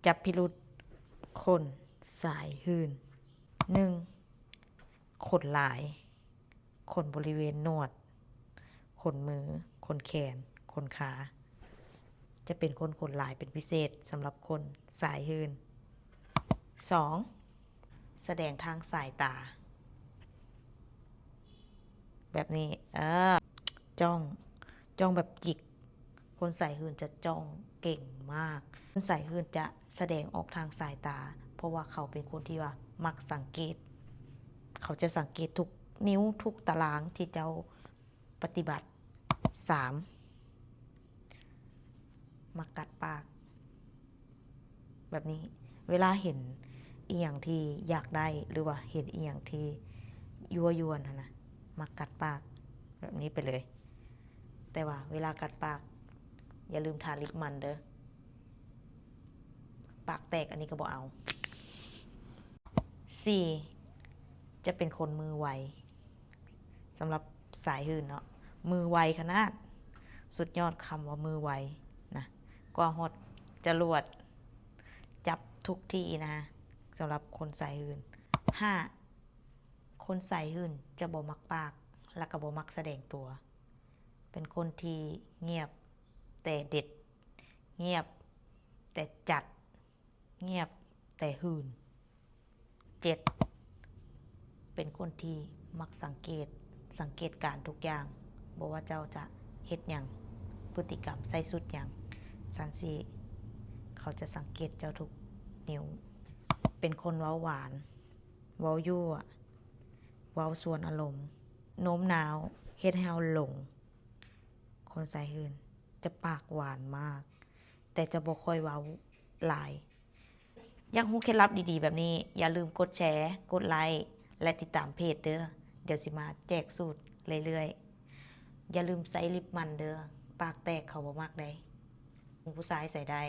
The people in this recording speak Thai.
จับพิรุษคนสายหื่น 1. ขนหลายขนบริเวณหนวดขนมือขนแขนขนขาจะเป็นคนขนหลายเป็นพิเศษสำหรับคนสายหื่น 2. แสดงทางสายตาแบบนี้จ้องแบบจิกคนสายหื่นจะจ้องเก่งมากคนสายหื่นจะแสดงออกทางสายตาเพราะว่าเขาเป็นคนที่ว่ามักสังเกตเขาจะสังเกตทุกนิ้วทุกตารางที่เจ้าปฏิบัติ 3. มักกัดปากแบบนี้เวลาเห็นอีหยังที่อยากได้หรือว่าเห็นอีหยังที่ยั่วยวนนะมักกัดปากแบบนี้ไปเลยแต่ว่าเวลากัดปากอย่าลืมทาลิปมันเด้อปากแตกอันนี้ก็บ่เอา 4. จะเป็นคนมือไวสำหรับสายหื่นเนาะมือไวขนาดสุดยอดคำว่ามือไวนะกว่าฮอดจรวดจับทุกที่นะสำหรับคนสายหื่น 5. คนสายหื่นจะบ่มักปากและก็บ่มักแสดงตัวเป็นคนที่เงียบแต่เด็ดเงียบแต่จัดเงียบแต่หื่น 7. เป็นคนที่มักสังเกตการทุกอย่างบอกว่าเจ้าจะเฮ็ดหยังพฤติกรรมใส่สุดหยังสันสิเขาจะสังเกตเจ้าทุกนิ้วเป็นคนเว้าหวานเว้ายั่วเว้าส่วนอารมณ์โน้มน้าวเฮ็ดให้เฮาหลงคนสายหื่นจะปากหวานมากแต่จะบ่ค่อยเว้าหลายอยากรู้เคล็ดลับดีๆแบบนี้อย่าลืมกดแชร์กดไลค์และติดตามเพจเด้อเดี๋ยวสิมาแจกสูตรเรื่อยๆอย่าลืมใส่ลิปมันเด้อปากแตกเขาบ่มักได้ผู้ชายใส่ได้